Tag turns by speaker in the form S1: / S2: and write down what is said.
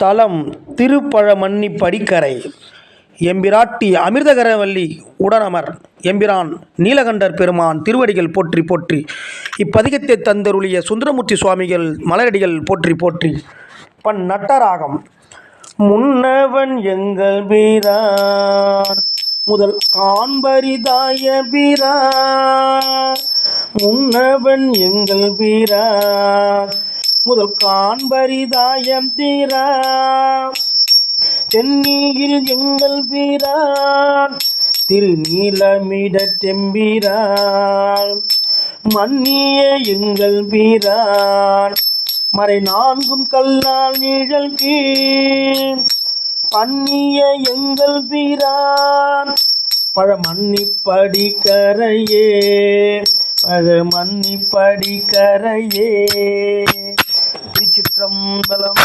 S1: தலம் திருப்பழமன்னி படிக்கரை. எம்பிராட்டி அமிர்தகரவல்லி உடனமர் எம்பிரான் நீலகண்டர் பெருமான் திருவடிகள் போற்றி போற்றி. இப்பதிகத்தை தந்தருளிய சுந்தரமூர்த்தி சுவாமிகள் மலரடிகள் போற்றி போற்றி. பண் நட்டராகம். முன்னவன் எங்கள் வீரான் முதல் காண்பரிதாய வீரான். முன்னவன் எங்கள் வீரான் முதல் காண்பரிதாயம் தீரா. சென்னியில் எங்கள் வீரான் திருநீலமிட தெம்பீரான். மன்னிய எங்கள் வீரான் மறை நான்கும் கல்லால் நிழல் கீழ். பண்ணிய எங்கள் வீரான் பழமன்னி படிக்கரையே பழமன்னி படிக்கரையே. திருச்சிற்றம்பலம்.